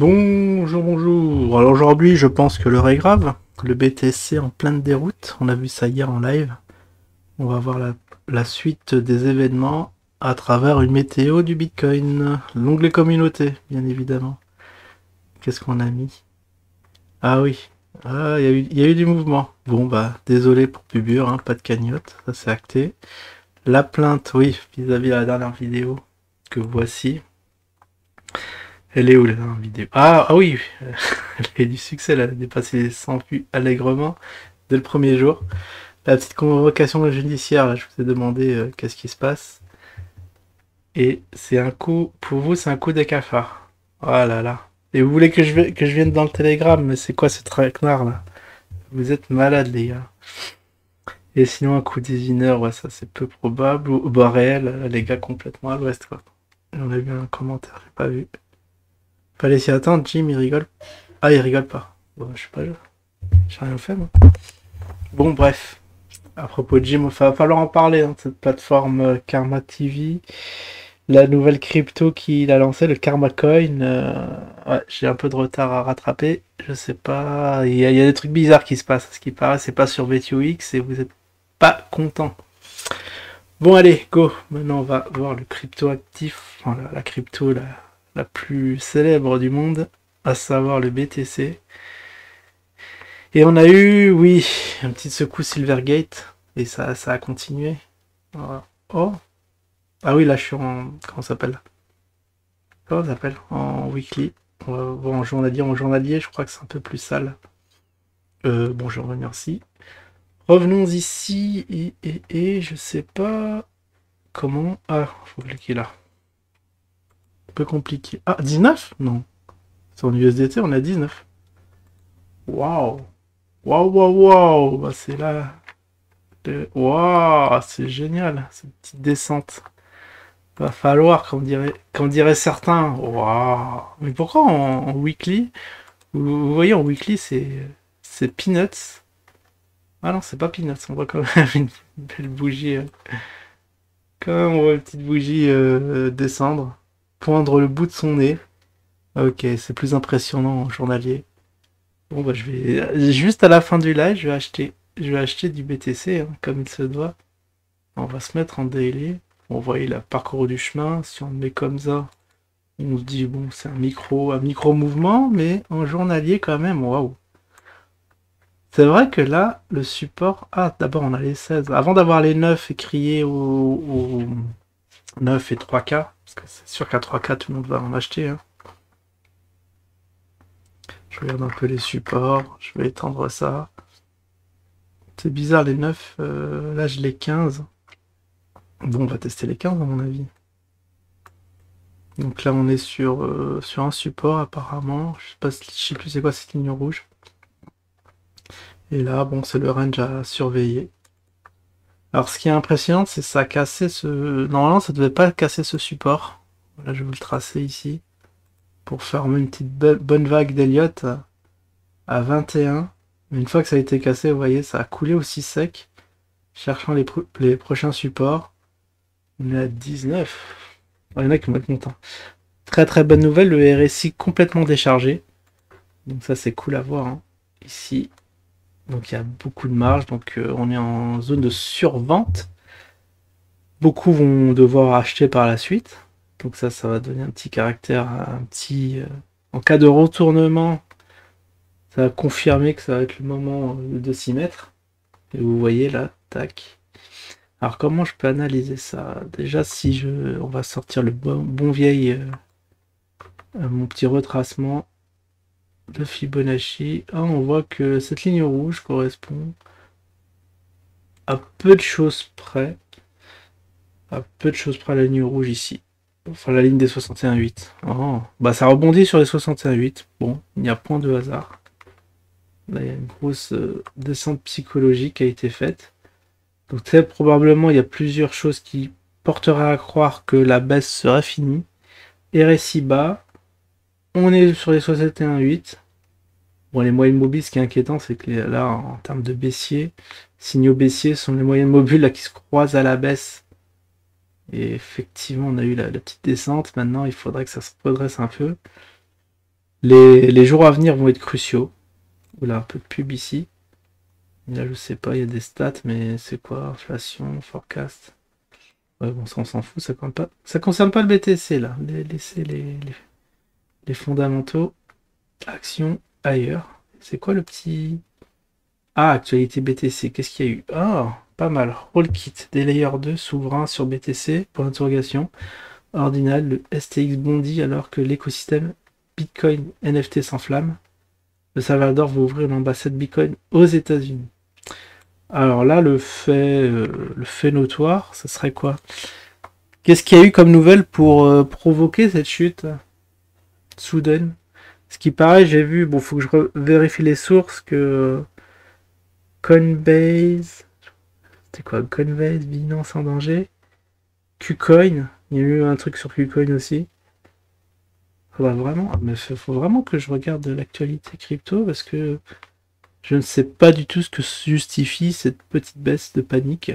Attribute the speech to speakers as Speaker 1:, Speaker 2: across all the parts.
Speaker 1: Bonjour, bonjour. Alors aujourd'hui, je pense que l'heure est grave. Le BTC en pleine déroute. On a vu ça hier en live. On va voir la suite des événements à travers une météo du Bitcoin. L'onglet communauté, bien évidemment. Qu'est-ce qu'on a mis? Ah oui. Ah, il y a eu du mouvement. Bon, bah, désolé pour Pubur, hein, pas de cagnotte. Ça, c'est acté. La plainte, oui, vis-à-vis de la dernière vidéo que voici. Elle est où la dernière vidéo? Ah oui, elle a eu du succès, elle a dépassé les 100 vues allègrement dès le premier jour. La petite convocation judiciaire, là, je vous ai demandé qu'est-ce qui se passe. Et c'est un coup, pour vous, c'est un coup des cafards. Oh là là. Et vous voulez que je vienne dans le Telegram, mais c'est quoi ce traquenard là? Vous êtes malades, les gars. Et sinon, un coup des ouais, ça c'est peu probable. Ou bah réel, les gars complètement à l'ouest, quoi. On a vu un commentaire, j'ai pas vu. Fallait s'y attendre, Jim, il rigole. Ah, il rigole pas. Bon, je sais pas, j'ai rien fait, moi. Bon, bref. À propos de Jim, il va falloir en parler, hein, de cette plateforme Karma TV. La nouvelle crypto qu'il a lancée, le Karma Coin. Ouais, j'ai un peu de retard à rattraper. Je sais pas. Il y a des trucs bizarres qui se passent. Ce qui paraît, c'est pas sur BTUX et vous êtes pas content. Bon, allez, go. Maintenant, on va voir le crypto actif. Enfin, la crypto la plus célèbre du monde, à savoir le BTC. Et on a eu, oui, un petit secousse Silvergate, et ça a continué. Voilà. Oh, ah oui, là je suis en, comment ça s'appelle? Comment ça s'appelle? En weekly. On va voir en journalier, je crois que c'est un peu plus sale. Bon, je vais revenir ici. Revenons ici, et je sais pas comment. Ah, faut cliquer là. Un peu compliqué. Ah, 19? Non. C'est en USDT, on a 19. Waouh! Waouh, waouh, waouh! Bah, c'est là. Waouh, c'est génial, cette petite descente. Va falloir, comme dirait certains. Waouh. Mais pourquoi en weekly? Vous voyez, en weekly, c'est peanuts. Ah non, c'est pas peanuts. On voit quand même une belle bougie. Quand même, on voit une petite bougie descendre. Poindre le bout de son nez. Ok, c'est plus impressionnant en journalier. Bon, bah, je vais. Juste à la fin du live, je vais acheter du BTC, hein, comme il se doit. On va se mettre en daily. On voit le parcours du chemin. Si on le met comme ça, on se dit, bon, c'est un micro mouvement, mais en journalier quand même, waouh. C'est vrai que là, le support. Ah, d'abord, on a les 16. Avant d'avoir les 9 écriés au 9 et 3K, parce que c'est sûr qu'à 3K, tout le monde va en acheter, hein. Je regarde un peu les supports. Je vais étendre ça. C'est bizarre, les 9. Là, je les 15. Bon, on va tester les 15, à mon avis. Donc là, on est sur un support apparemment. Je sais plus c'est quoi cette ligne rouge. Et là, bon, c'est le range à surveiller. Alors, ce qui est impressionnant, c'est que ça a cassé ce. Normalement, ça devait pas casser ce support. Là, je vais vous le tracer ici pour former une petite bonne vague d'Elliott à 21. Mais une fois que ça a été cassé, vous voyez, ça a coulé aussi sec. Cherchant les prochains supports, on est à 19. Il y en a qui vont être contents. Très très bonne nouvelle, le RSI complètement déchargé. Donc ça c'est cool à voir, hein. Ici, donc il y a beaucoup de marge, donc on est en zone de survente. Beaucoup vont devoir acheter par la suite. Donc ça va donner un petit caractère, un petit... en cas de retournement, ça va confirmer que ça va être le moment de s'y mettre. Et vous voyez là, tac. Alors comment je peux analyser ça? Déjà on va sortir le bon vieil, mon petit retracement de Fibonacci. Ah, on voit que cette ligne rouge correspond à peu de choses près. À peu de choses près la ligne rouge ici. Enfin, la ligne des 61,8. Oh. Bah, ça rebondit sur les 61,8. Bon, il n'y a point de hasard. Là, il y a une grosse descente psychologique qui a été faite. Donc, très probablement, il y a plusieurs choses qui porteraient à croire que la baisse serait finie. RSI bas. On est sur les 61,8. Bon, les moyennes mobiles, ce qui est inquiétant, c'est que là, en termes de baissier, signaux baissiers sont les moyennes mobiles là, qui se croisent à la baisse. Et effectivement, on a eu la petite descente. Maintenant, il faudrait que ça se redresse un peu. Les jours à venir vont être cruciaux. Oula, un peu de pub ici. Là, je sais pas, il y a des stats, mais c'est quoi? Inflation, forecast. Ouais, bon, ça, on s'en fout, ça concerne pas le BTC, là. Laissez les fondamentaux. Action ailleurs. C'est quoi le petit... Ah, actualité BTC, qu'est-ce qu'il y a eu? Ah, pas mal. Rollkit, des layers 2 souverains sur BTC, pour l'interrogation. Ordinal, le STX bondit alors que l'écosystème Bitcoin NFT s'enflamme. Le Salvador va ouvrir une ambassade Bitcoin aux États-Unis. Alors là, le fait notoire, ce serait quoi? Qu'est-ce qu'il y a eu comme nouvelle pour provoquer cette chute soudaine? Ce qui paraît, j'ai vu, bon, faut que je vérifie les sources, que Coinbase, c'était quoi? Coinbase, Binance en danger, KuCoin, il y a eu un truc sur KuCoin aussi. Faut vraiment que je regarde l'actualité crypto parce que je ne sais pas du tout ce que justifie cette petite baisse de panique.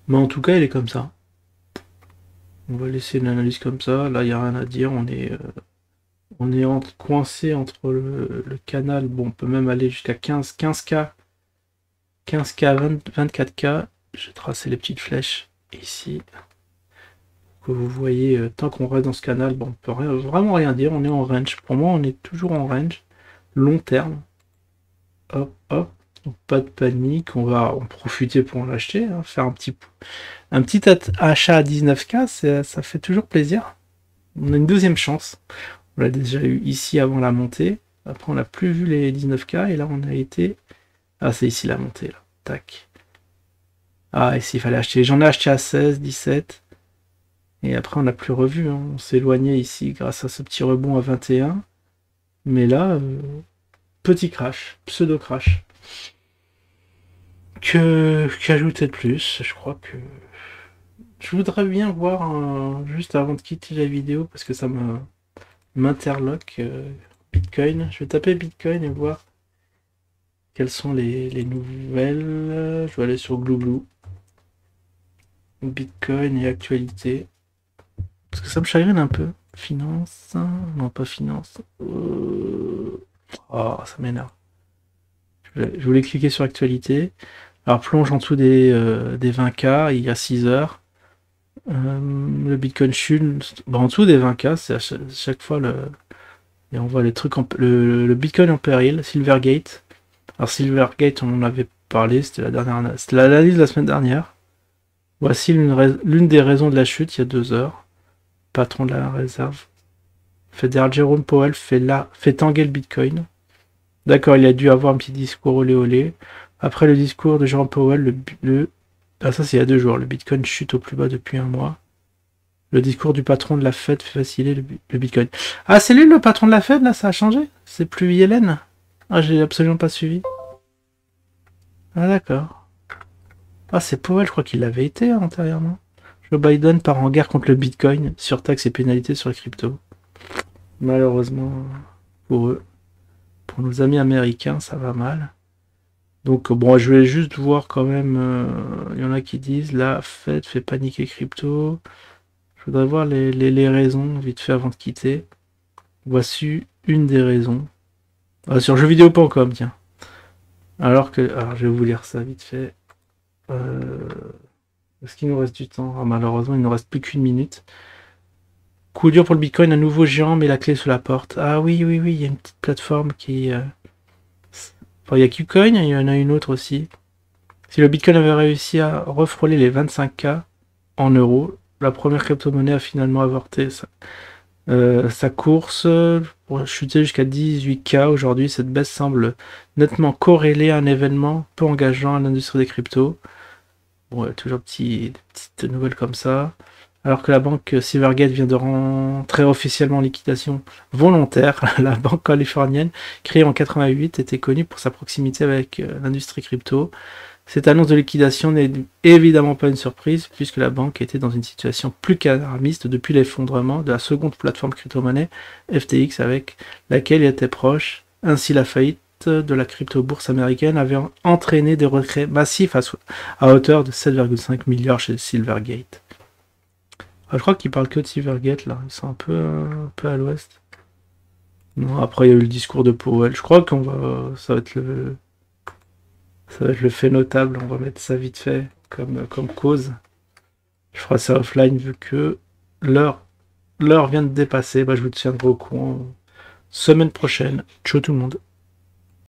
Speaker 1: Mais en tout cas, elle est comme ça. On va laisser l'analyse comme ça. Là, il n'y a rien à dire. On est coincé entre le canal. Bon, on peut même aller jusqu'à 15K, 24K. Je vais tracer les petites flèches ici. Que vous voyez, tant qu'on reste dans ce canal, bon, on peut vraiment rien dire. On est en range. Pour moi, on est toujours en range. Long terme. Hop, hop. Donc, pas de panique. On va en profiter pour en acheter. Hein, faire un petit achat à 19K. Ça fait toujours plaisir. On a une deuxième chance. On l'a déjà eu ici avant la montée. Après, on n'a plus vu les 19K. Et là, on a été... Ah, c'est ici la montée, là. Tac. Ah, ici, il fallait acheter. J'en ai acheté à 16, 17. Et après, on n'a plus revu. Hein. On s'est éloigné ici grâce à ce petit rebond à 21. Mais là, petit crash. Pseudo-crash. Qu'ajouter de plus? Je crois que... Je voudrais bien voir, juste avant de quitter la vidéo, parce que ça m'interloque, Bitcoin. Je vais taper Bitcoin et voir quelles sont les nouvelles. Je vais aller sur Glouglou. Bitcoin et actualité. Parce que ça me chagrine un peu. Finance. Non, pas finance. Oh, ça m'énerve. Je voulais cliquer sur actualité. Alors plonge en dessous des 20K, il y a 6 heures. Le Bitcoin chute en dessous des 20K, c'est à chaque fois et on voit les trucs le Bitcoin en péril, Silvergate. Alors Silvergate, on en avait parlé, c'était l'analyse de la semaine dernière. Voici l'une des raisons de la chute il y a 2 heures. Patron de la réserve fédérale Jérôme Powell fait tanguer le Bitcoin. D'accord, il a dû avoir un petit discours olé olé. Après le discours de Jérôme Powell, ah, ça c'est il y a 2 jours, le Bitcoin chute au plus bas depuis un mois. Le discours du patron de la Fed fait vaciller le Bitcoin. Ah, c'est lui le patron de la Fed, là, ça a changé? C'est plus Yellen? Ah, j'ai absolument pas suivi. Ah, d'accord. Ah, c'est Powell, je crois qu'il l'avait été, hein, antérieurement. Joe Biden part en guerre contre le Bitcoin, surtaxe et pénalités sur les cryptos. Malheureusement, pour eux. Pour nos amis américains, ça va mal. Donc, bon, je vais juste voir quand même. Il y en a qui disent la Fed fait paniquer crypto. Je voudrais voir les raisons, vite fait, avant de quitter. Voici une des raisons. Ah, sur jeuxvideo.com, tiens. Alors, je vais vous lire ça vite fait. Est-ce qu'il nous reste du temps? Ah, malheureusement, il ne nous reste plus qu'une minute. Coup dur pour le Bitcoin, un nouveau géant met la clé sous la porte. Ah oui, il y a une petite plateforme qui... Enfin, il y a KuCoin, il y en a une autre aussi. Si le Bitcoin avait réussi à refrôler les 25K en euros, la première crypto-monnaie a finalement avorté sa course pour chuter jusqu'à 18K. Aujourd'hui, cette baisse semble nettement corrélée à un événement peu engageant à l'industrie des cryptos. Bon, toujours des petites nouvelles comme ça. Alors que la banque Silvergate vient de rentrer officiellement en liquidation volontaire, la banque californienne, créée en 88, était connue pour sa proximité avec l'industrie crypto. Cette annonce de liquidation n'est évidemment pas une surprise, puisque la banque était dans une situation plus qu'alarmiste depuis l'effondrement de la seconde plateforme crypto-monnaie FTX avec laquelle il était proche. Ainsi, la faillite de la crypto-bourse américaine avait entraîné des retraits massifs à hauteur de 7,5 milliards chez Silvergate. Ah, je crois qu'ils parlent que de Silvergate là, ils sont un peu à l'ouest. Non, après, il y a eu le discours de Powell. Je crois qu'on va. Ça va être le fait notable. On va mettre ça vite fait comme cause. Je ferai ça offline vu que l'heure l'heure vient de dépasser. Bah, je vous tiendrai au courant semaine prochaine. Ciao tout le monde.